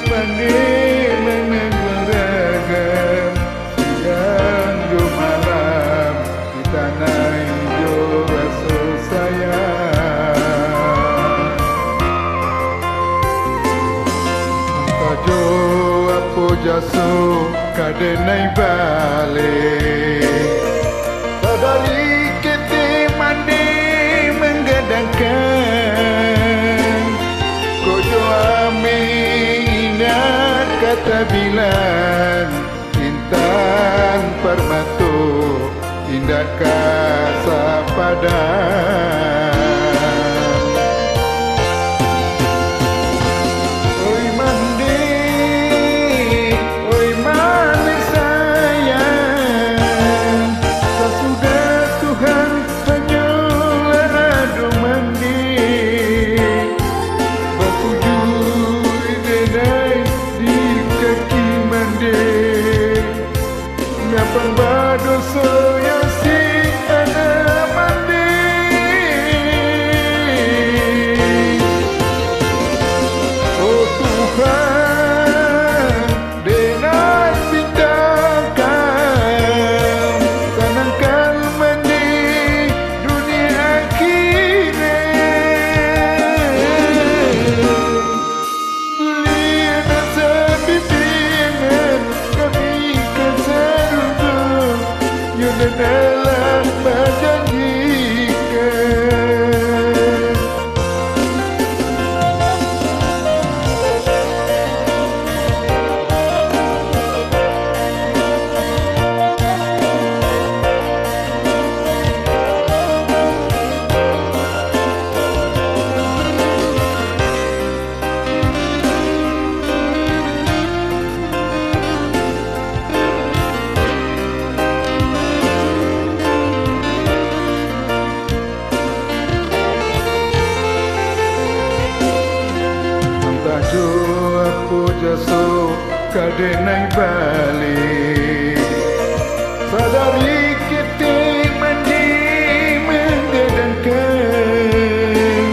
pandai menegurkan siang jo malam di tanah hijau rasa sayang. Tajo apa jaso kadenai balik sadari kita mandi menggadangkan kojo ami ingat kata bilang intan permatu indah kasa padam. Dosa yang si ada mandi oh Tuhan dengan bintangkan senangkan mandi dunia akhirat lihat sebibingan kami keserupan yang telah berjanjikan. Tajo aku jaso kadenai balik sadari kita mandi menggadangkan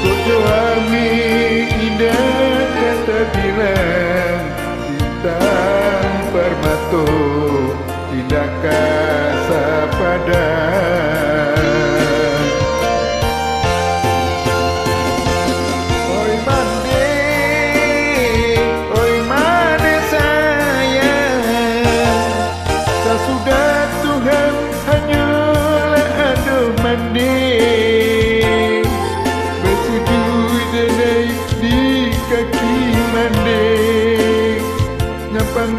kojo ami indah kata bilang bintang permatu indah kasa padam. Sudah Tuhan hanyalah ada mandi bersujud denai di kaki mandi nyampang